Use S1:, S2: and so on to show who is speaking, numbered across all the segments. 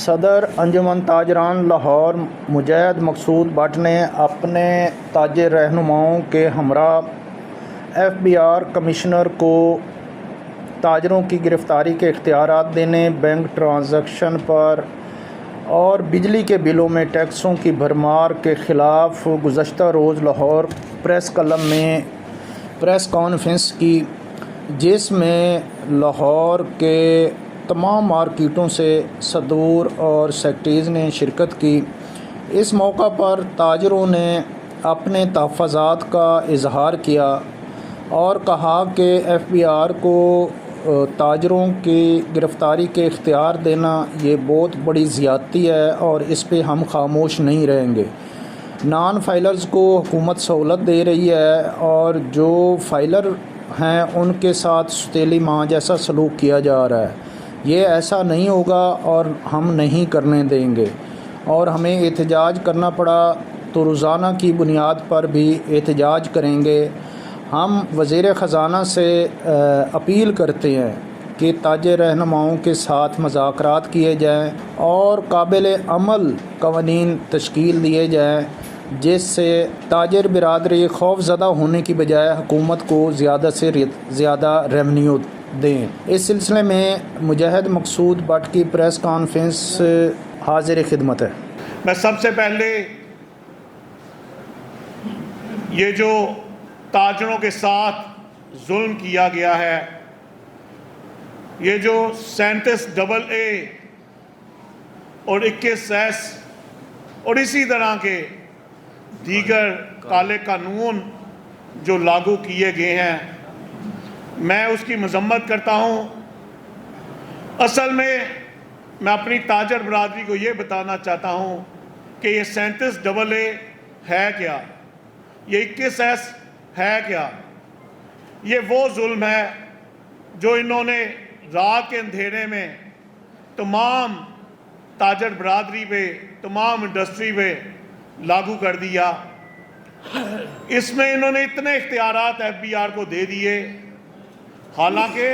S1: صدر انجمن تاجران لاہور مجاہد مقصود بٹ نے اپنے تاجر رہنماؤں کے ہمراہ FBR کمشنر کو تاجروں کی گرفتاری کے اختیارات دینے، بینک ٹرانزیکشن پر اور بجلی کے بلوں میں ٹیکسوں کی بھرمار کے خلاف گزشتہ روز لاہور پریس کلب میں پریس کانفرنس کی، جس میں لاہور کے تمام مارکیٹوں سے صدور اور سیکرٹریز نے شرکت کی۔ اس موقع پر تاجروں نے اپنے تحفظات کا اظہار کیا اور کہا کہ FBR کو تاجروں کی گرفتاری کے اختیار دینا یہ بہت بڑی زیادتی ہے اور اس پہ ہم خاموش نہیں رہیں گے۔ نان فائلرز کو حکومت سہولت دے رہی ہے اور جو فائلر ہیں ان کے ساتھ ستیلی ماں جیسا سلوک کیا جا رہا ہے۔ یہ ایسا نہیں ہوگا اور ہم نہیں کرنے دیں گے، اور ہمیں احتجاج کرنا پڑا تو روزانہ کی بنیاد پر بھی احتجاج کریں گے۔ ہم وزیر خزانہ سے اپیل کرتے ہیں کہ تاجر رہنماؤں کے ساتھ مذاکرات کیے جائیں اور قابل عمل قوانین تشکیل دیے جائیں، جس سے تاجر برادری خوف زدہ ہونے کی بجائے حکومت کو زیادہ سے زیادہ ریونیو دیں۔ اس سلسلے میں مجاہد مقصود بٹ کی پریس کانفرنس حاضر خدمت ہے۔
S2: میں سب سے پہلے یہ جو تاجروں کے ساتھ ظلم کیا گیا ہے، یہ جو 37AA اور 21S اور اسی طرح کے دیگر کالے قانون جو لاگو کیے گئے ہیں، میں اس کی مذمت کرتا ہوں۔ اصل میں اپنی تاجر برادری کو یہ بتانا چاہتا ہوں کہ یہ 37AA ہے کیا، یہ 21S ہے کیا۔ یہ وہ ظلم ہے جو انہوں نے رات کے اندھیرے میں تمام تاجر برادری پہ، تمام انڈسٹری پہ لاگو کر دیا۔ اس میں انہوں نے اتنے اختیارات FBR کو دے دیے، حالانکہ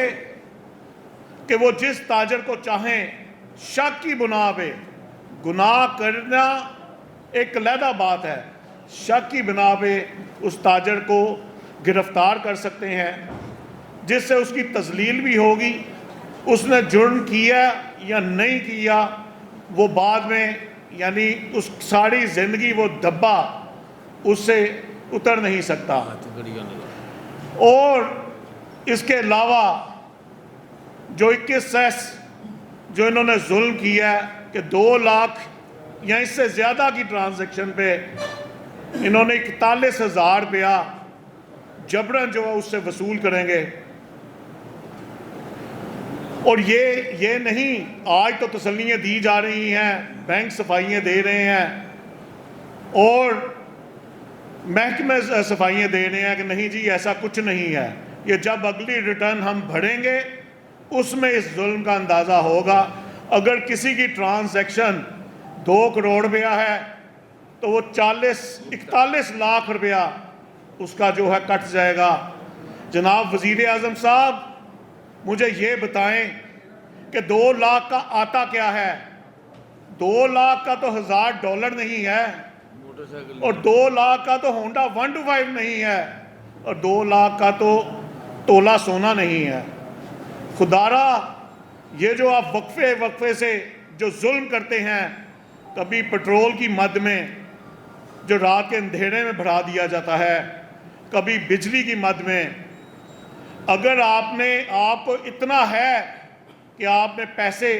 S2: کہ وہ جس تاجر کو چاہیں شک کی بنا پہ گناہ کرنا ایک علیحدہ بات ہے، شک کی بنا پہ اس تاجر کو گرفتار کر سکتے ہیں، جس سے اس کی تذلیل بھی ہوگی۔ اس نے جرم کیا یا نہیں کیا وہ بعد میں، یعنی اس ساری زندگی وہ دھبا اس سے اتر نہیں سکتا۔ اور اس کے علاوہ جو 21S جو انہوں نے ظلم کیا ہے کہ 2 لاکھ یا اس سے زیادہ کی ٹرانزیکشن پہ انہوں نے 41,000 روپیہ جبراً جو ہے اس سے وصول کریں گے۔ اور یہ نہیں، آج تو تسلیاں دی جا رہی ہیں، بینک صفائیاں دے رہے ہیں اور محکمے صفائیاں دے رہے ہیں کہ نہیں جی ایسا کچھ نہیں ہے۔ یہ جب اگلی ریٹرن ہم بھریں گے اس میں اس ظلم کا اندازہ ہوگا۔ اگر کسی کی ٹرانزیکشن 2 کروڑ روپیہ ہے تو وہ 41 لاکھ روپیہ اس کا جو ہے کٹ جائے گا۔ جناب وزیر اعظم صاحب، مجھے یہ بتائیں کہ 2 لاکھ کا آتا کیا ہے؟ 2 لاکھ کا تو $1000 نہیں ہے، اور 2 لاکھ کا تو ہونڈا 125 نہیں ہے، اور 2 لاکھ کا تو تولہ سونا نہیں ہے۔ خدارا یہ جو آپ وقفے سے جو ظلم کرتے ہیں، کبھی پٹرول کی مد میں جو رات کے اندھیرے میں بڑھا دیا جاتا ہے، کبھی بجلی کی مد میں، اگر آپ کو اتنا ہے کہ آپ نے پیسے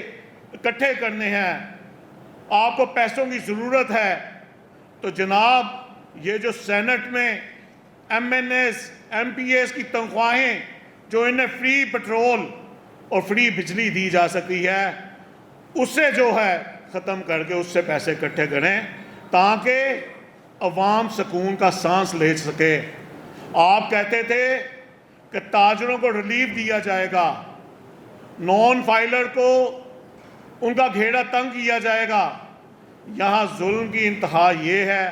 S2: اکٹھے کرنے ہیں، آپ کو پیسوں کی ضرورت ہے، تو جناب یہ جو سینٹ میں MNAs MPAs کی تنخواہیں جو انہیں فری پٹرول اور فری بجلی دی جا سکتی ہے، اسے جو ہے ختم کر کے اس سے پیسے اکٹھے کریں تاکہ عوام سکون کا سانس لے سکے۔ آپ کہتے تھے کہ تاجروں کو ریلیف دیا جائے گا، نان فائلر کو ان کا گھیرا تنگ کیا جائے گا۔ یہاں ظلم کی انتہا یہ ہے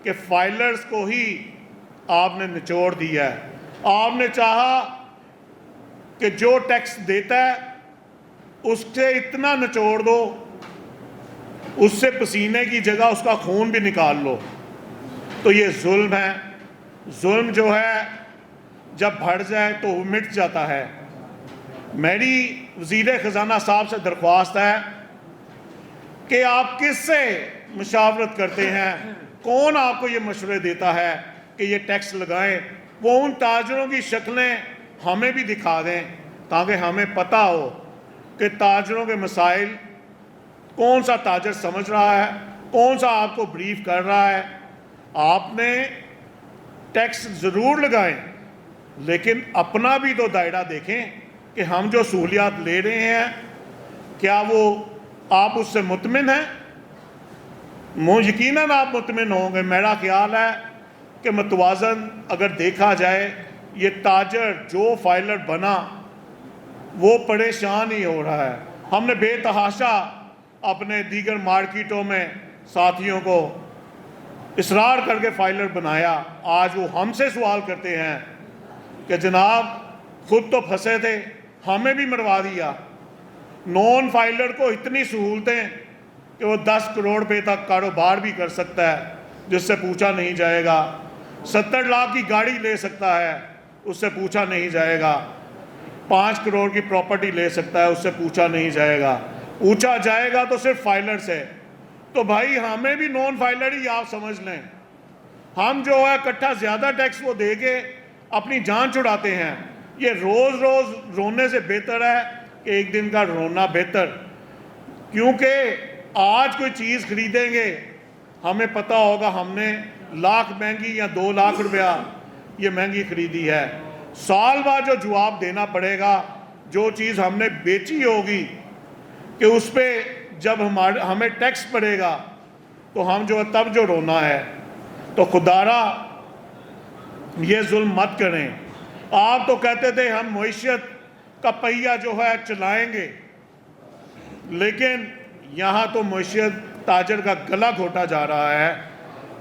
S2: کہ فائلرز کو ہی آپ نے نچوڑ دیا ہے۔ آپ نے چاہا کہ جو ٹیکس دیتا ہے اس سے اتنا نچوڑ دو اس سے پسینے کی جگہ اس کا خون بھی نکال لو، تو یہ ظلم ہے۔ ظلم جو ہے جب بڑھ جائے تو وہ مٹ جاتا ہے۔ میری وزیر خزانہ صاحب سے درخواست ہے کہ آپ کس سے مشاورت کرتے ہیں، کون آپ کو یہ مشورے دیتا ہے کہ یہ ٹیکس لگائیں؟ وہ ان تاجروں کی شکلیں ہمیں بھی دکھا دیں تاکہ ہمیں پتہ ہو کہ تاجروں کے مسائل کون سا تاجر سمجھ رہا ہے، کون سا آپ کو بریف کر رہا ہے۔ آپ نے ٹیکس ضرور لگائیں، لیکن اپنا بھی تو دائرہ دیکھیں کہ ہم جو سہولیات لے رہے ہیں کیا وہ آپ اس سے مطمئن ہیں؟ یقیناً آپ مطمئن ہوں گے۔ میرا خیال ہے کہ متوازن اگر دیکھا جائے، یہ تاجر جو فائلر بنا وہ پریشان ہی ہو رہا ہے۔ ہم نے بے تحاشا اپنے دیگر مارکیٹوں میں ساتھیوں کو اصرار کر کے فائلر بنایا۔ آج وہ ہم سے سوال کرتے ہیں کہ جناب خود تو پھنسے تھے، ہمیں بھی مروا دیا۔ نون فائلر کو اتنی سہولتیں کہ وہ 10 کروڑ روپے تک کاروبار بھی کر سکتا ہے جس سے پوچھا نہیں جائے گا، 70 لاکھ کی گاڑی لے سکتا ہے اس سے پوچھا نہیں جائے گا، 5 کروڑ کی پراپرٹی لے سکتا ہے اس سے پوچھا نہیں جائے گا، پوچھا جائے گا تو صرف فائلر سے۔ تو بھائی ہمیں بھی نون فائلر ہی آپ سمجھ لیں۔ ہم جو ہے اکٹھا زیادہ ٹیکس وہ دے کے اپنی جان چھڑاتے ہیں۔ یہ روز روز رونے سے بہتر ہے کہ ایک دن کا رونا بہتر، کیونکہ آج کوئی چیز خریدیں گے ہمیں پتہ ہوگا ہم نے لاکھ مہنگی یا 2 لاکھ روپیہ یہ مہنگی خریدی ہے، سال بعد جو جواب دینا پڑے گا جو چیز ہم نے بیچی ہوگی کہ اس پہ جب ہمیں ٹیکس پڑے گا تو ہم جو تب جو رونا ہے۔ تو خدارا یہ ظلم مت کریں۔ آپ تو کہتے تھے ہم معیشت کا پہیہ جو ہے چلائیں گے، لیکن یہاں تو معیشت تاجر کا گلا گھوٹا جا رہا ہے،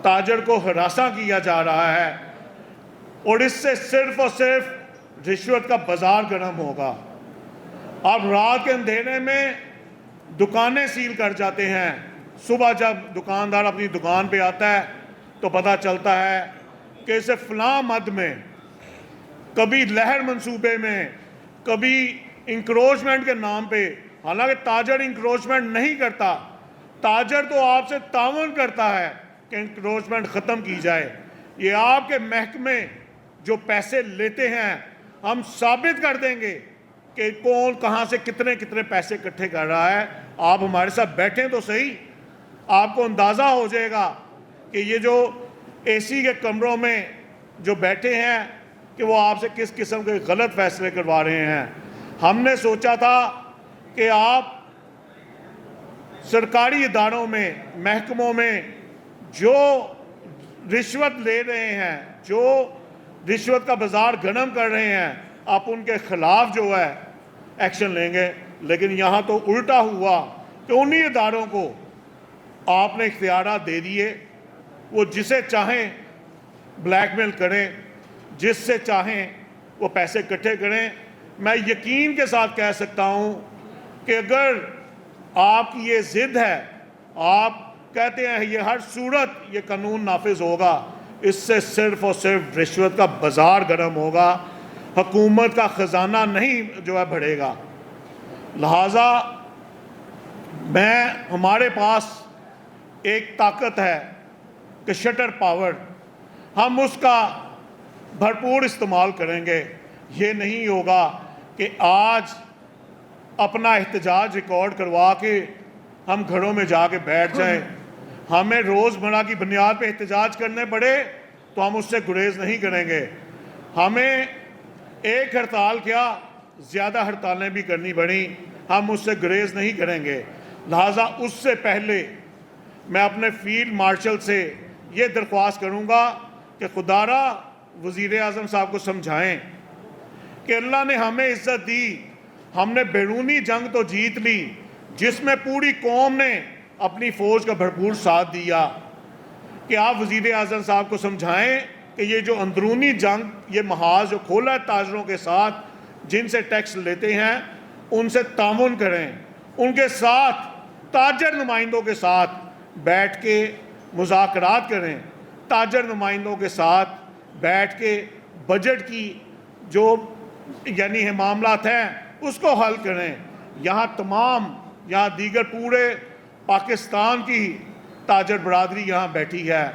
S2: تاجر کو ہراساں کیا جا رہا ہے، اور اس سے صرف اور صرف رشوت کا بازار گرم ہوگا۔ آپ رات کے اندھیرے میں دکانیں سیل کر جاتے ہیں، صبح جب دکاندار اپنی دکان پہ آتا ہے تو پتہ چلتا ہے کہ اسے فلاں مد میں، کبھی لہر منصوبے میں، کبھی انکروچمنٹ کے نام پہ، حالانکہ تاجر انکروچمنٹ نہیں کرتا، تاجر تو آپ سے تعاون کرتا ہے کہ انکروچمنٹ ختم کی جائے۔ یہ آپ کے محکمے جو پیسے لیتے ہیں، ہم ثابت کر دیں گے کہ کون کہاں سے کتنے پیسے اکٹھے کر رہا ہے۔ آپ ہمارے ساتھ بیٹھیں تو صحیح، آپ کو اندازہ ہو جائے گا کہ یہ جو اے سی کے کمروں میں جو بیٹھے ہیں کہ وہ آپ سے کس قسم کے غلط فیصلے کروا رہے ہیں۔ ہم نے سوچا تھا کہ آپ سرکاری اداروں میں، محکموں میں جو رشوت لے رہے ہیں، جو رشوت کا بازار گرم کر رہے ہیں، آپ ان کے خلاف جو ہے ایکشن لیں گے، لیکن یہاں تو الٹا ہوا کہ انہی اداروں کو آپ نے اختیارات دے دیے، وہ جسے چاہیں بلیک میل کریں، جس سے چاہیں وہ پیسے اکٹھے کریں۔ میں یقین کے ساتھ کہہ سکتا ہوں کہ اگر آپ کی یہ ضد ہے، آپ کہتے ہیں یہ ہر صورت یہ قانون نافذ ہوگا، اس سے صرف اور صرف رشوت کا بازار گرم ہوگا، حکومت کا خزانہ نہیں جو ہے بڑھے گا۔ لہٰذا ہمارے پاس ایک طاقت ہے کہ شٹر پاور، ہم اس کا بھرپور استعمال کریں گے۔ یہ نہیں ہوگا کہ آج اپنا احتجاج ریکارڈ کروا کے ہم گھروں میں جا کے بیٹھ جائیں۔ ہمیں روزمرہ کی بنیاد پہ احتجاج کرنے پڑے تو ہم اس سے گریز نہیں کریں گے۔ ہمیں ایک ہڑتال کیا، زیادہ ہڑتالیں بھی کرنی پڑیں، ہم اس سے گریز نہیں کریں گے۔ لہٰذا اس سے پہلے میں اپنے فیلڈ مارشل سے یہ درخواست کروں گا کہ خدارا وزیر اعظم صاحب کو سمجھائیں کہ اللہ نے ہمیں عزت دی، ہم نے بیرونی جنگ تو جیت لی جس میں پوری قوم نے اپنی فوج کا بھرپور ساتھ دیا، کہ آپ وزیر اعظم صاحب کو سمجھائیں کہ یہ جو اندرونی جنگ، یہ محاذ جو کھولا ہے تاجروں کے ساتھ جن سے ٹیکس لیتے ہیں، ان سے تعاون کریں، ان کے ساتھ تاجر نمائندوں کے ساتھ بیٹھ کے مذاکرات کریں، تاجر نمائندوں کے ساتھ بیٹھ کے بجٹ کی جو یعنی معاملات ہیں اس کو حل کریں۔ یہاں دیگر پورے پاکستان کی تاجر برادری یہاں بیٹھی ہے،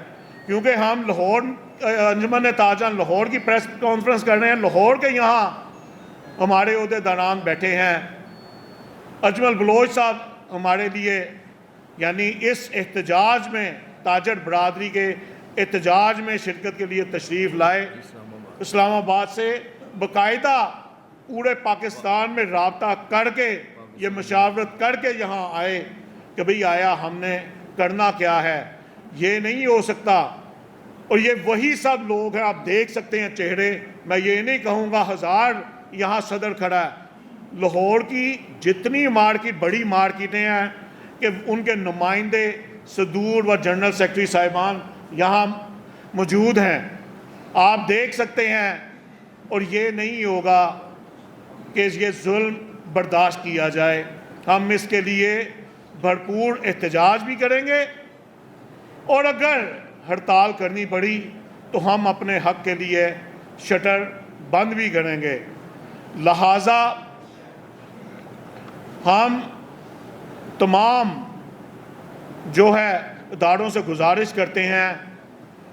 S2: کیونکہ ہم لاہور انجمن تاجران لاہور کی پریس کانفرنس کر رہے ہیں، لاہور کے یہاں ہمارے عہدیداران بیٹھے ہیں۔ اجمل بلوچ صاحب ہمارے لیے یعنی اس احتجاج میں، تاجر برادری کے احتجاج میں شرکت کے لیے تشریف لائے، اسلام آباد سے باقاعدہ پورے پاکستان میں رابطہ کر کے یہ مشاورت کر کے یہاں آئے کہ بھئی آیا ہم نے کرنا کیا ہے۔ یہ نہیں ہو سکتا، اور یہ وہی سب لوگ ہیں، آپ دیکھ سکتے ہیں چہرے، میں یہ نہیں کہوں گا 1000 یہاں صدر کھڑا ہے۔ لاہور کی جتنی مارکیٹ بڑی مارکیٹیں ہیں کہ ان کے نمائندے صدور و جنرل سیکرٹری صاحبان یہاں موجود ہیں، آپ دیکھ سکتے ہیں۔ اور یہ نہیں ہوگا کہ یہ ظلم برداشت کیا جائے، ہم اس کے لیے بھرپور احتجاج بھی کریں گے، اور اگر ہڑتال کرنی پڑی تو ہم اپنے حق کے لیے شٹر بند بھی کریں گے۔ لہٰذا ہم تمام جو ہے اداروں سے گزارش کرتے ہیں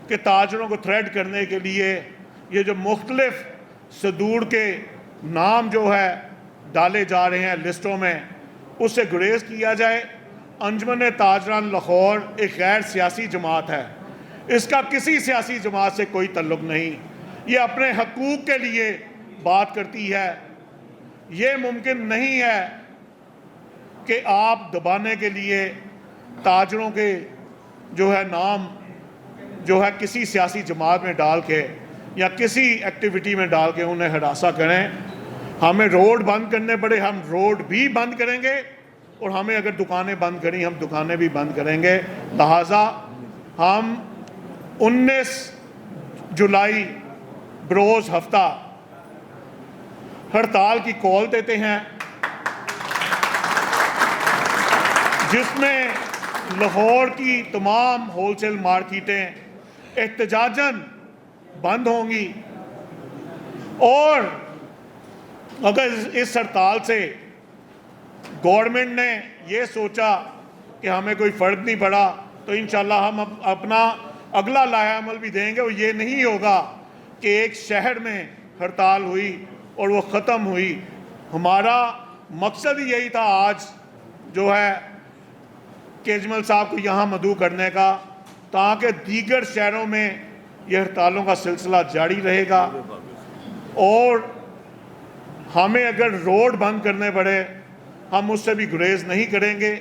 S2: کہ تاجروں کو تھریٹ کرنے کے لیے یہ جو مختلف صدور کے نام جو ہے ڈالے جا رہے ہیں لسٹوں میں، اس سے گریز کیا جائے۔ انجمن تاجران لاہور ایک غیر سیاسی جماعت ہے، اس کا کسی سیاسی جماعت سے کوئی تعلق نہیں، یہ اپنے حقوق کے لیے بات کرتی ہے۔ یہ ممکن نہیں ہے کہ آپ دبانے کے لیے تاجروں کے جو ہے نام جو ہے کسی سیاسی جماعت میں ڈال کے یا کسی ایکٹیویٹی میں ڈال کے انہیں ہراساں کریں۔ ہمیں روڈ بند کرنے پڑے ہم روڈ بھی بند کریں گے، اور ہمیں اگر دکانیں بند کریں ہم دکانیں بھی بند کریں گے۔ لہٰذا ہم 19 جولائی بروز ہفتہ ہڑتال کی کال دیتے ہیں، جس میں لاہور کی تمام ہول سیل مارکیٹیں احتجاجاً بند ہوں گی، اور اگر اس ہڑتال سے گورنمنٹ نے یہ سوچا کہ ہمیں کوئی فرق نہیں پڑا تو انشاءاللہ ہم اپنا اگلا لائحہ عمل بھی دیں گے۔ اور یہ نہیں ہوگا کہ ایک شہر میں ہڑتال ہوئی اور وہ ختم ہوئی۔ ہمارا مقصد ہی یہی تھا آج جو ہے کیجمل صاحب کو یہاں مدعو کرنے کا، تاکہ دیگر شہروں میں یہ ہڑتالوں کا سلسلہ جاری رہے گا، اور ہمیں اگر روڈ بند کرنے پڑے ہم اس سے بھی گریز نہیں کریں گے۔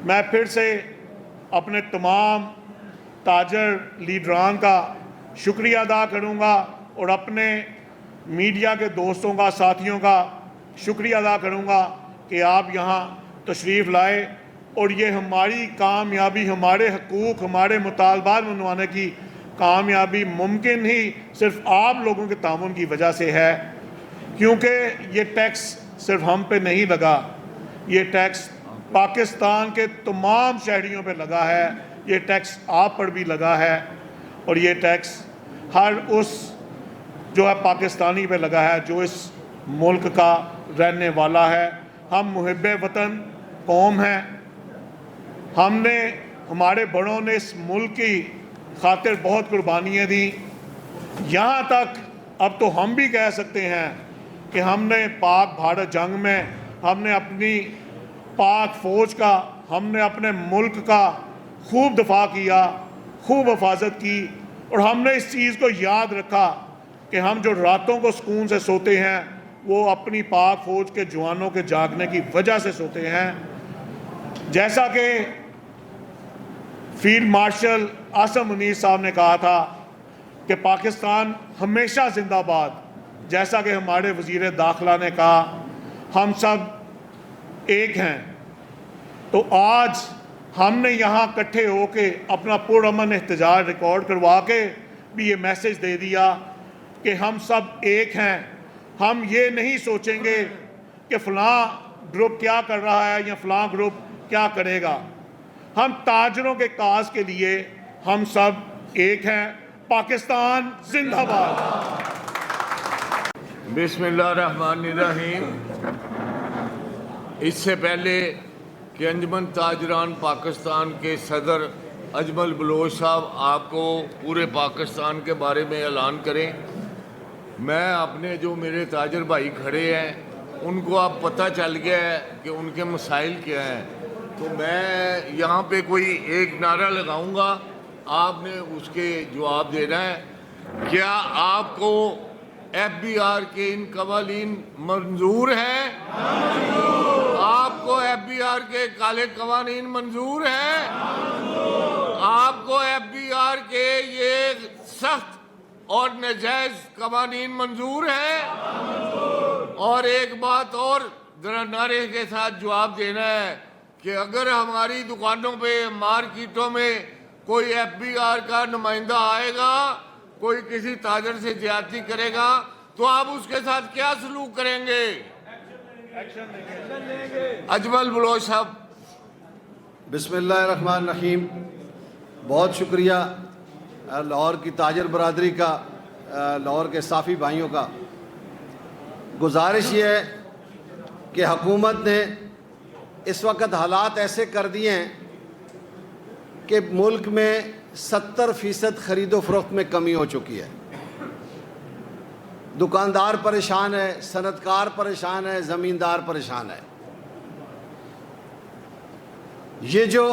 S2: میں پھر سے اپنے تمام تاجر لیڈران کا شکریہ ادا کروں گا، اور اپنے میڈیا کے دوستوں کا، ساتھیوں کا شکریہ ادا کروں گا کہ آپ یہاں تشریف لائے، اور یہ ہماری کامیابی، ہمارے حقوق، ہمارے مطالبات منوانے کی کامیابی ممکن ہی صرف آپ لوگوں کے تعاون کی وجہ سے ہے، کیونکہ یہ ٹیکس صرف ہم پہ نہیں لگا، یہ ٹیکس پاکستان کے تمام شہریوں پہ لگا ہے، یہ ٹیکس آپ پر بھی لگا ہے، اور یہ ٹیکس ہر اس جو ہے پاکستانی پہ لگا ہے جو اس ملک کا رہنے والا ہے۔ ہم محب وطن قوم ہیں، ہمارے بڑوں نے اس ملک کی خاطر بہت قربانیاں دیں، یہاں تک اب تو ہم بھی کہہ سکتے ہیں کہ ہم نے پاک بھارت جنگ میں ہم نے اپنی پاک فوج کا، ہم نے اپنے ملک کا خوب دفاع کیا، خوب حفاظت کی، اور ہم نے اس چیز کو یاد رکھا کہ ہم جو راتوں کو سکون سے سوتے ہیں وہ اپنی پاک فوج کے جوانوں کے جاگنے کی وجہ سے سوتے ہیں۔ جیسا کہ فیلڈ مارشل عاصم منیر صاحب نے کہا تھا کہ پاکستان ہمیشہ زندہ باد، جیسا کہ ہمارے وزیر داخلہ نے کہا ہم سب ایک ہیں، تو آج ہم نے یہاں اکٹھے ہو کے اپنا پرامن احتجاج ریکارڈ کروا کے بھی یہ میسج دے دیا کہ ہم سب ایک ہیں۔ ہم یہ نہیں سوچیں گے کہ فلاں گروپ کیا کر رہا ہے یا فلاں گروپ کیا کرے گا؟ ہم تاجروں کے کاز کے لیے ہم سب ایک ہیں۔ پاکستان زندہ باد۔
S3: بسم اللہ الرحمن الرحیم۔ اس سے پہلے کہ انجمن تاجران پاکستان کے صدر اجمل بلوچ صاحب آپ کو پورے پاکستان کے بارے میں اعلان کریں، میں اپنے جو میرے تاجر بھائی کھڑے ہیں ان کو اب پتہ چل گیا ہے کہ ان کے مسائل کیا ہیں، تو میں یہاں پہ کوئی ایک نعرہ لگاؤں گا، آپ نے اس کے جواب دینا ہے۔ کیا آپ کو ایف بی آر کے ان قوانین منظور ہیں؟ آپ کو ایف بی آر کے کالے قوانین منظور ہیں؟ آپ کو ایف بی آر کے یہ سخت اور ناجائز قوانین منظور ہیں؟ اور ایک بات اور ذرا نعرے کے ساتھ جواب دینا ہے کہ اگر ہماری دکانوں پہ مارکیٹوں میں کوئی ایف بی آر کا نمائندہ آئے گا، کوئی کسی تاجر سے زیادتی کرے گا تو آپ اس کے ساتھ کیا سلوک کریں گے؟ اجمل بلوچ صاحب۔
S4: بسم اللہ الرحمن الرحیم۔ بہت شکریہ لاہور کی تاجر برادری کا، لاہور کے صافی بھائیوں کا۔ گزارش یہ ہے کہ حکومت نے اس وقت حالات ایسے کر دیے ہیں کہ ملک میں 70% خرید و فروخت میں کمی ہو چکی ہے۔ دکاندار پریشان ہے، صنعت کار پریشان ہے، زمیندار پریشان ہے۔ یہ جو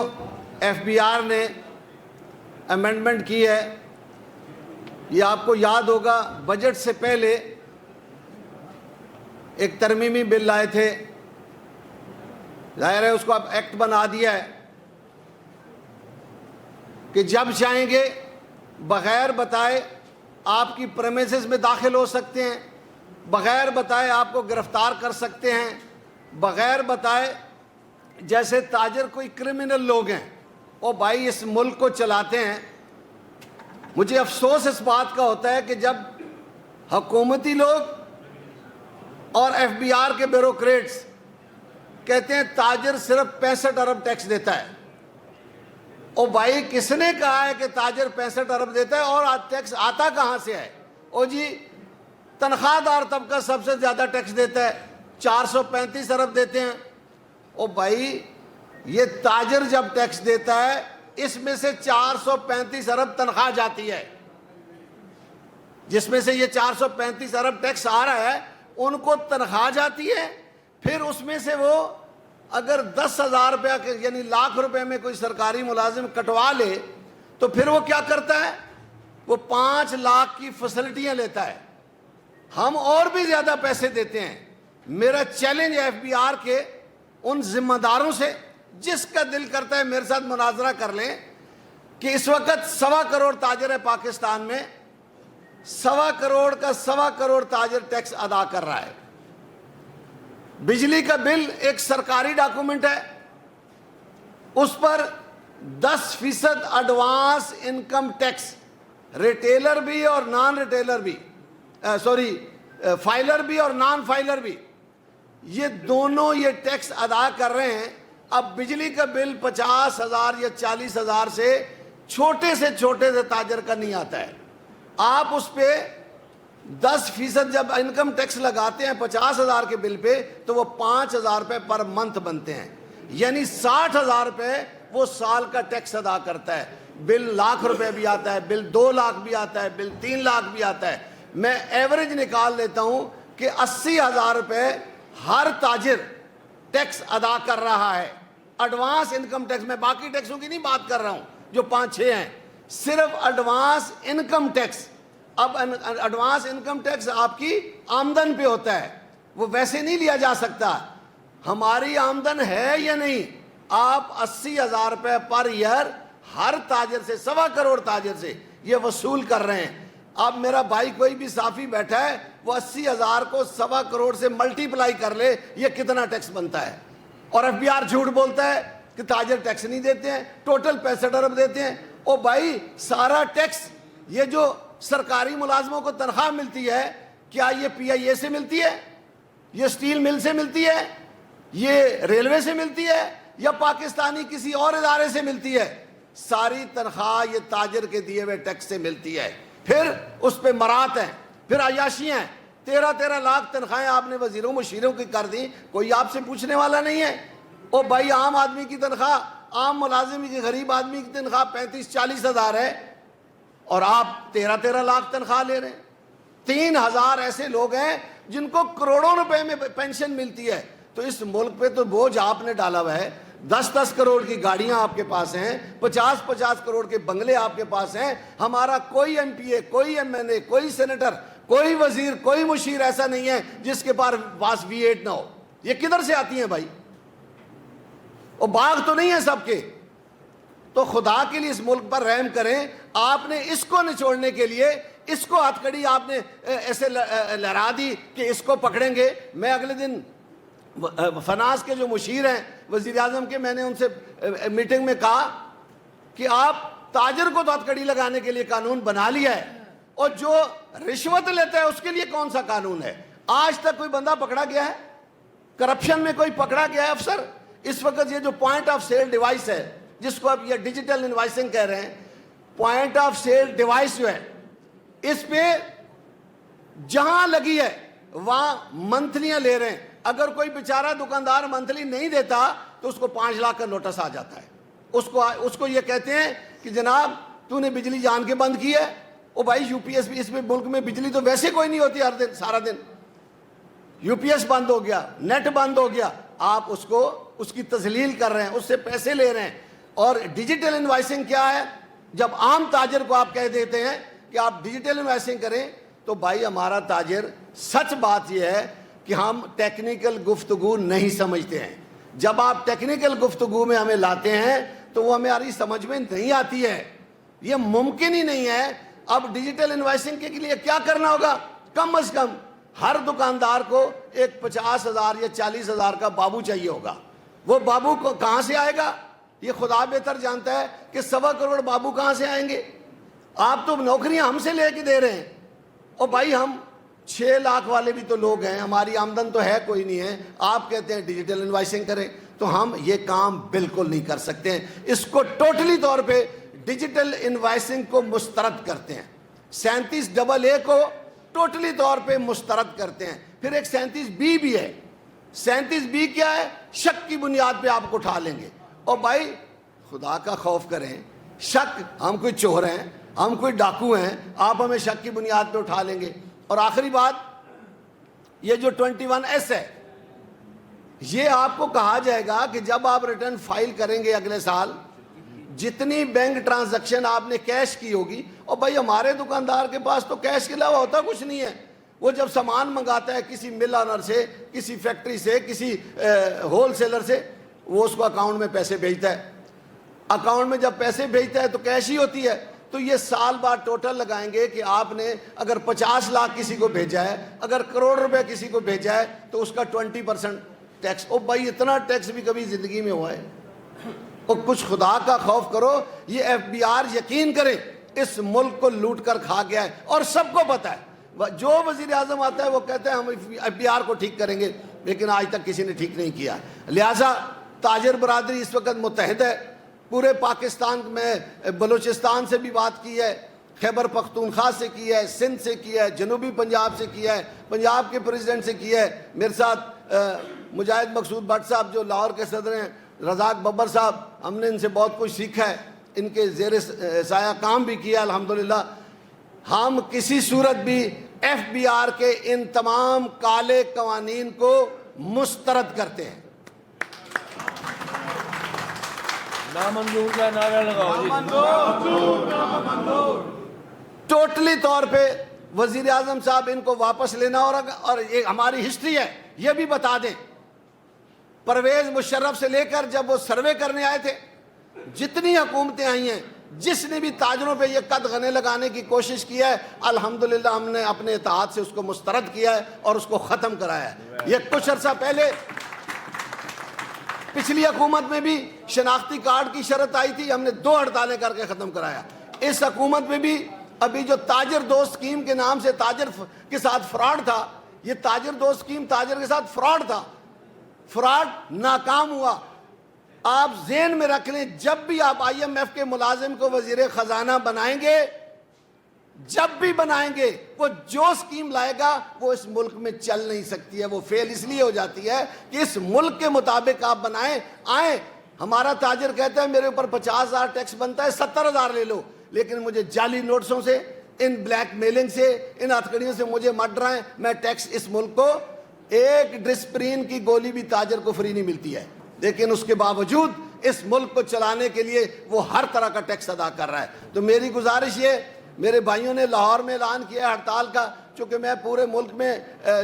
S4: ایف بی آر نے امینڈمنٹ کی ہے، یہ آپ کو یاد ہوگا بجٹ سے پہلے ایک ترمیمی بل لائے تھے، ظاہر ہے اس کو اب ایکٹ بنا دیا ہے کہ جب چاہیں گے بغیر بتائے آپ کی پریمیسز میں داخل ہو سکتے ہیں، بغیر بتائے آپ کو گرفتار کر سکتے ہیں، بغیر بتائے جیسے تاجر کوئی کرمنل لوگ ہیں، وہ بھائی اس ملک کو چلاتے ہیں۔ مجھے افسوس اس بات کا ہوتا ہے کہ جب حکومتی لوگ اور ایف بی آر کے بیوروکریٹس کہتے ہیں تاجر صرف 65 ارب ٹیکس دیتا ہے، او بھائی کس نے کہا ہے کہ تاجر 65 ارب دیتا ہے اور ٹیکس آتا کہاں سے ہے؟ او جی تنخواہ دار طبقہ سب سے زیادہ ٹیکس دیتا ہے، 435 ارب دیتے ہیں۔ او بھائی یہ تاجر جب ٹیکس دیتا ہے اس میں سے 435 ارب تنخواہ جاتی ہے، جس میں سے یہ 435 ارب ٹیکس آ رہا ہے ان کو تنخواہ جاتی ہے، پھر اس میں سے وہ اگر 10,000 روپیہ یعنی لاکھ روپے میں کوئی سرکاری ملازم کٹوا لے تو پھر وہ کیا کرتا ہے؟ وہ 5 لاکھ کی فیسلٹیاں لیتا ہے۔ ہم اور بھی زیادہ پیسے دیتے ہیں۔ میرا چیلنج ایف بی آر کے ان ذمہ داروں سے، جس کا دل کرتا ہے میرے ساتھ مناظرہ کر لیں، کہ اس وقت 1.25 کروڑ تاجر ہے پاکستان میں، 1.25 کروڑ کا 1.25 کروڑ تاجر ٹیکس ادا کر رہا ہے۔ بجلی کا بل ایک سرکاری ڈاکومنٹ ہے، اس پر 10% ایڈوانس انکم ٹیکس ریٹیلر بھی اور نان ریٹیلر بھی، فائلر بھی اور نان فائلر بھی، یہ دونوں یہ ٹیکس ادا کر رہے ہیں۔ اب بجلی کا بل 50,000 یا 40,000 سے چھوٹے سے تاجر کا نہیں آتا ہے۔ آپ اس پہ 10% جب انکم ٹیکس لگاتے ہیں 50,000 کے بل پہ تو وہ 5,000 روپے پر منتھ بنتے ہیں، یعنی 60,000 روپے وہ سال کا ٹیکس ادا کرتا ہے۔ بل 1,00,000 روپے بھی آتا ہے، بل 2 لاکھ بھی آتا ہے، بل 3 لاکھ بھی آتا ہے۔ میں ایوریج نکال لیتا ہوں کہ 80,000 روپے ہر تاجر ٹیکس ادا کر رہا ہے، ایڈوانس انکم ٹیکس۔ میں باقی ٹیکسوں کی نہیں بات کر رہا ہوں جو 5-6 ہیں، صرف ایڈوانس انکم ٹیکس۔ اب ایڈوانس انکم ٹیکس آپ کی آمدن پہ ہوتا ہے، وہ ویسے نہیں لیا جا سکتا۔ ہماری آمدن ہے یا نہیں، آپ 80,000 روپے پر ایئر ہر تاجر سے، 1.25 کروڑ تاجر سے یہ وصول کر رہے ہیں۔ اب میرا بھائی کوئی بھی صافی بیٹھا ہے وہ 80,000 کو 1.25 کروڑ سے ملٹیپلائی کر لے، یہ کتنا ٹیکس بنتا ہے؟ اور ایف بی آر جھوٹ بولتا ہے کہ تاجر ٹیکس نہیں دیتے ہیں، ٹوٹل 65 ارب دیتے ہیں۔ او بھائی سارا ٹیکس، یہ جو سرکاری ملازموں کو تنخواہ ملتی ہے، کیا یہ پی آئی اے سے ملتی ہے؟ یہ سٹیل مل سے ملتی ہے؟ یہ ریلوے سے ملتی ہے؟ یا پاکستانی کسی اور ادارے سے ملتی ہے؟ ساری تنخواہ یہ تاجر کے دیے ہوئے ٹیکس سے ملتی ہے. پھر اس پہ مرات ہیں، پھر عیاشیاں ہیں. 13 لاکھ تنخواہیں آپ نے وزیروں مشیروں کی کر دی، کوئی آپ سے پوچھنے والا نہیں ہے. او بھائی، عام آدمی کی تنخواہ، عام ملازم کی، غریب آدمی کی تنخواہ 35-40 ہزار ہے اور آپ 13 لاکھ تنخواہ لے رہے ہیں. 3,000 ایسے لوگ ہیں جن کو کروڑوں روپے میں پینشن ملتی ہے. تو اس ملک پہ تو بوجھ آپ نے ڈالا ہوا ہے. 10 کروڑ کی گاڑیاں آپ کے پاس ہیں، 50 کروڑ کے بنگلے آپ کے پاس ہیں. ہمارا کوئی ایم پی اے، کوئی ایم این اے، کوئی سینیٹر، کوئی وزیر، کوئی مشیر ایسا نہیں ہے جس کے پاس V8 نہ ہو. یہ کدھر سے آتی ہیں بھائی؟ اور باغ تو نہیں ہے سب کے. تو خدا کے لیے اس ملک پر رحم کریں. آپ نے اس کو نچوڑنے کے لیے اس کو ہتھ کڑی آپ نے ایسے لہرا دی کہ اس کو پکڑیں گے. میں اگلے دن فناس کے جو مشیر ہیں وزیر اعظم کے، میں نے ان سے میٹنگ میں کہا کہ آپ تاجر کو تو ہتھ کڑی لگانے کے لیے قانون بنا لیا ہے، اور جو رشوت لیتا ہے اس کے لیے کون سا قانون ہے؟ آج تک کوئی بندہ پکڑا گیا ہے؟ کرپشن میں کوئی پکڑا گیا ہے افسر؟ اس وقت یہ جو پوائنٹ آف سیل ڈیوائس ہے، جس کو اب یہ ڈیجیٹل انوائسنگ کہہ رہے ہیں، پوائنٹ آف سیل ڈیوائس جو ہے، اس پہ جہاں لگی ہے وہاں منتھلیاں لے رہے ہیں. اگر کوئی بیچارہ دکاندار منتھلی نہیں دیتا تو اس کو 5 لاکھ کا نوٹس آ جاتا ہے. اس کو یہ کہتے ہیں کہ جناب تو نے بجلی جان کے بند کی ہے. او بھائی، یو پی ایس بھی، اس میں ملک میں بجلی تو ویسے کوئی نہیں ہوتی ہر دن، سارا دن. یو پی ایس بند ہو گیا، نیٹ بند ہو گیا، آپ اس کی تذلیل کر رہے ہیں، اس سے پیسے لے رہے ہیں. اور ڈیجیٹل انوائسنگ کیا ہے؟ جب عام تاجر کو آپ کہہ دیتے ہیں کہ آپ ڈیجیٹل انوائسنگ کریں، تو بھائی ہمارا تاجر، سچ بات یہ ہے کہ ہم ٹیکنیکل گفتگو نہیں سمجھتے ہیں. جب آپ ٹیکنیکل گفتگو میں ہمیں لاتے ہیں تو وہ ہماری سمجھ میں نہیں آتی ہے. یہ ممکن ہی نہیں ہے. اب ڈیجیٹل انوائسنگ کے لیے کیا کرنا ہوگا؟ کم از کم ہر دکاندار کو ایک 50,000 یا 40,000 کا بابو چاہیے ہوگا. وہ بابو کو کہاں سے آئے گا؟ یہ خدا بہتر جانتا ہے کہ 1.25 کروڑ بابو کہاں سے آئیں گے. آپ تو نوکریاں ہم سے لے کے دے رہے ہیں. اور بھائی ہم 6 لاکھ والے بھی تو لوگ ہیں، ہماری آمدن تو ہے کوئی نہیں ہے. آپ کہتے ہیں ڈیجیٹل انوائسنگ کریں، تو ہم یہ کام بالکل نہیں کر سکتے ہیں. اس کو ٹوٹلی طور پہ ڈیجیٹل انوائسنگ کو مسترد کرتے ہیں. 37AA کو ٹوٹلی طور پہ مسترد کرتے ہیں. پھر ایک 37B بھی ہے. 37B کیا ہے؟ شک کی بنیاد پہ آپ کو اٹھا لیں گے. اور بھائی خدا کا خوف کریں. شک، ہم کوئی چور ہیں، ہم کوئی ڈاکو ہیں، آپ ہمیں شک کی بنیاد پہ اٹھا لیں گے. اور آخری بات، یہ جو 21S ہے، یہ آپ کو کہا جائے گا کہ جب آپ ریٹرن فائل کریں گے اگلے سال، جتنی بینک ٹرانزیکشن آپ نے کیش کی ہوگی. اور بھائی ہمارے دکاندار کے پاس تو کیش کے علاوہ ہوتا کچھ نہیں ہے. وہ جب سامان منگاتا ہے کسی مل آنر سے، کسی فیکٹری سے، کسی ہول سیلر سے، وہ اس کو اکاؤنٹ میں پیسے بھیجتا ہے. اکاؤنٹ میں جب پیسے بھیجتا ہے تو کیش ہی ہوتی ہے. تو یہ سال بعد ٹوٹل لگائیں گے کہ آپ نے اگر 50 لاکھ کسی کو بھیجا ہے، اگر کروڑ روپے کسی کو بھیجا ہے، تو اس کا 20% ٹیکس. او بھائی اتنا ٹیکس بھی کبھی زندگی میں ہوا ہے؟ اور کچھ خدا کا خوف کرو. یہ FBR یقین کریں اس ملک کو لوٹ کر کھا گیا ہے، اور سب کو پتا ہے. جو وزیر اعظم آتا ہے وہ کہتا ہے ہم FBR کو ٹھیک کریں گے، لیکن آج تک کسی نے ٹھیک نہیں کیا. لہٰذا تاجر برادری اس وقت متحد ہے. پورے پاکستان میں بلوچستان سے بھی بات کی ہے، خیبر پختونخوا سے کی ہے، سندھ سے کی ہے، جنوبی پنجاب سے کی ہے، پنجاب کے پریزیڈنٹ سے کی ہے. میرے ساتھ مجاہد مقصود بٹ صاحب جو لاہور کے صدر ہیں، رزاق ببر صاحب، ہم نے ان سے بہت کچھ سیکھا ہے، ان کے زیر سایہ کام بھی کیا الحمدللہ. ہم کسی صورت بھی FBR کے ان تمام کالے قوانین کو مسترد کرتے ہیں.
S5: نامنظور کا نعرہ لگاؤ.
S4: ٹوٹلی طور پہ وزیر اعظم صاحب ان کو واپس لینا. اور یہ ہماری ہسٹری ہے، یہ بھی بتا دیں. پرویز مشرف سے لے کر جب وہ سروے کرنے آئے تھے، جتنی حکومتیں آئی ہیں، جس نے بھی تاجروں پہ یہ قد غنے لگانے کی کوشش کی ہے، الحمدللہ ہم نے اپنے اتحاد سے اس کو مسترد کیا ہے اور اس کو ختم کرایا ہے. یہ کچھ عرصہ پہلے پچھلی حکومت میں بھی شناختی کارڈ کی شرط آئی تھی، ہم نے 2 ہڑتالیں کر کے ختم کرایا. اس حکومت میں بھی ابھی جو تاجر دوست اسکیم کے نام سے تاجر کے ساتھ فراڈ تھا، یہ تاجر دوست اسکیم تاجر کے ساتھ فراڈ تھا. فراڈ ناکام ہوا. آپ ذہن میں رکھ لیں، جب بھی آپ IMF کے ملازم کو وزیر خزانہ بنائیں گے، جب بھی بنائیں گے، وہ جو اسکیم لائے گا وہ اس ملک میں چل نہیں سکتی ہے، وہ فیل اس لیے ہو جاتی ہے کہ اس ملک کے مطابق آپ بنائیں آئیں۔ ہمارا تاجر کہتا ہے میرے اوپر 50,000 ٹیکس بنتا ہے، 70,000 لے لو، لیکن مجھے جعلی نوٹسوں سے، ان بلیک میلنگ سے، ان ہتھکڑیوں سے مجھے مت ڈرائیں، میں ٹیکس اس ملک کو، ایک ڈسپرین کی گولی بھی تاجر کو فری نہیں ملتی ہے، لیکن اس کے باوجود اس ملک کو چلانے کے لیے وہ ہر طرح کا ٹیکس ادا کر رہا ہے۔ تو میری گزارش یہ، میرے بھائیوں نے لاہور میں اعلان کیا ہے ہڑتال کا، چونکہ میں پورے ملک میں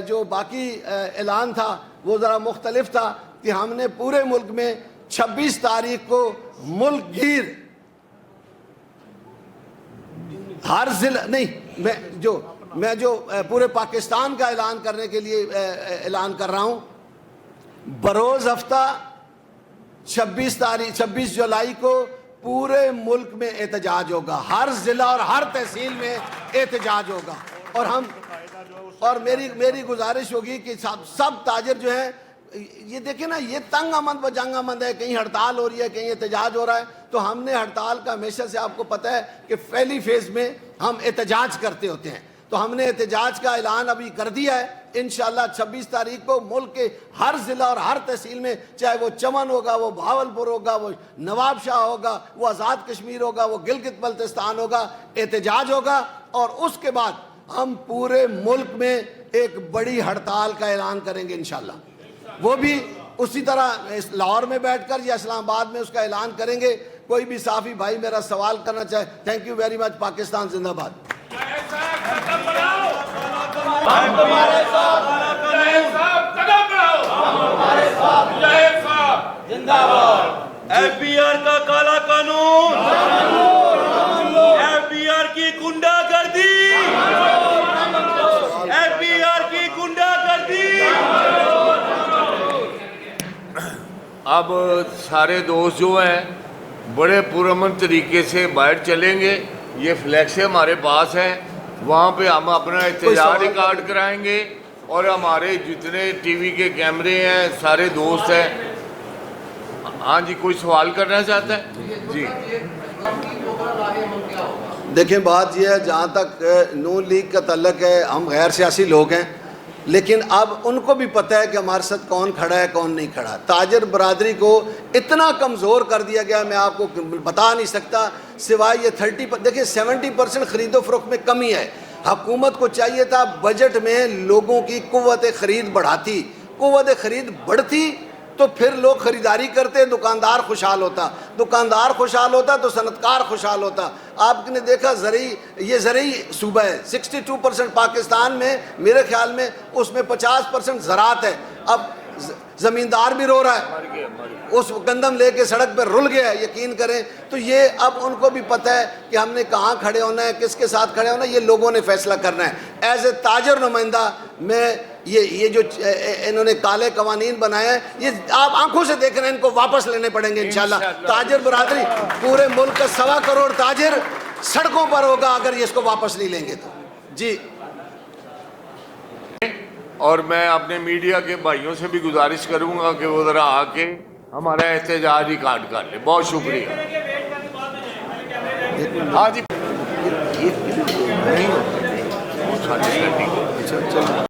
S4: جو باقی اعلان تھا وہ ذرا مختلف تھا، کہ ہم نے پورے ملک میں 26 تاریخ کو ملک گیر ہر ضلع نہیں، میں جو پورے پاکستان کا اعلان کرنے کے لیے اعلان کر رہا ہوں، بروز ہفتہ 26 جولائی کو پورے ملک میں احتجاج ہوگا، ہر ضلع اور ہر تحصیل میں احتجاج ہوگا، اور میری گزارش ہوگی کہ سب تاجر جو ہیں، یہ دیکھیں نا، یہ تنگ آمد و جنگ آمد ہے، کہیں ہڑتال ہو رہی ہے، کہیں احتجاج ہو رہا ہے، تو ہم نے ہڑتال کا ہمیشہ سے آپ کو پتہ ہے کہ پہلی فیز میں ہم احتجاج کرتے ہوتے ہیں، تو ہم نے احتجاج کا اعلان ابھی کر دیا ہے۔ انشاءاللہ 26 تاریخ کو ملک کے ہر ضلع اور ہر تحصیل میں، چاہے وہ چمن ہوگا، وہ بہاولپور ہوگا، وہ نواب شاہ ہوگا، وہ آزاد کشمیر ہوگا، وہ گلگت بلتستان ہوگا، احتجاج ہوگا، اور اس کے بعد ہم پورے ملک میں ایک بڑی ہڑتال کا اعلان کریں گے انشاءاللہ، وہ بھی اسی طرح لاہور میں بیٹھ کر یا اسلام آباد میں اس کا اعلان کریں گے۔ کوئی بھی صحافی بھائی میرا سوال کرنا چاہے، thank you very much, Pakistan زندہ باد۔
S5: FBR کا کالا قانون، FBR کی گنڈا گردی، FBR کی گنڈا گردی۔
S3: اب سارے دوست جو ہیں بڑے پرامن طریقے سے باہر چلیں گے، یہ فلیکس ہمارے پاس ہیں، وہاں پہ ہم اپنا احتجاج ریکارڈ کرائیں گے، اور ہمارے جتنے ٹی وی کے کیمرے ہیں سارے دوست ہیں۔ ہاں جی، کوئی سوال کرنا چاہتا ہے؟ جی
S4: دیکھیں، بات یہ ہے، جہاں تک نون لیگ کا تعلق ہے، ہم غیر سیاسی لوگ ہیں، لیکن اب ان کو بھی پتہ ہے کہ ہمارے ساتھ کون کھڑا ہے کون نہیں کھڑا۔ تاجر برادری کو اتنا کمزور کر دیا گیا، میں آپ کو بتا نہیں سکتا، سوائے یہ 70% خرید و فروخت میں کمی ہے۔ حکومت کو چاہیے تھا بجٹ میں لوگوں کی قوت خرید بڑھاتی، قوت خرید بڑھتی تو پھر لوگ خریداری کرتے، دکاندار خوشحال ہوتا تو صنعتکار خوشحال ہوتا۔ آپ نے دیکھا یہ زرعی صوبہ ہے، 62% پاکستان میں، میرے خیال میں اس میں 50% زراعت ہے۔ اب زمیندار بھی رو رہا ہے، اس گندم لے کے سڑک پر رل گیا ہے، یقین کریں۔ تو یہ اب ان کو بھی پتہ ہے کہ ہم نے کہاں کھڑے ہونا ہے، کس کے ساتھ کھڑے ہونا ہے، یہ لوگوں نے فیصلہ کرنا ہے۔ ایز اے تاجر نمائندہ میں یہ جو انہوں نے کالے قوانین بنائے ہیں، یہ آپ آنکھوں سے دیکھ رہے ہیں، ان کو واپس لینے پڑیں گے انشاءاللہ۔ تاجر برادری، پورے ملک کا 1.25 کروڑ تاجر سڑکوں پر ہوگا اگر یہ اس کو واپس نہیں لیں گے تو۔ جی،
S3: اور میں اپنے میڈیا کے بھائیوں سے بھی گزارش کروں گا کہ وہ ذرا آ کے ہمارا احتجاج ریکارڈ کر لیں۔ بہت شکریہ۔ ہاں جی،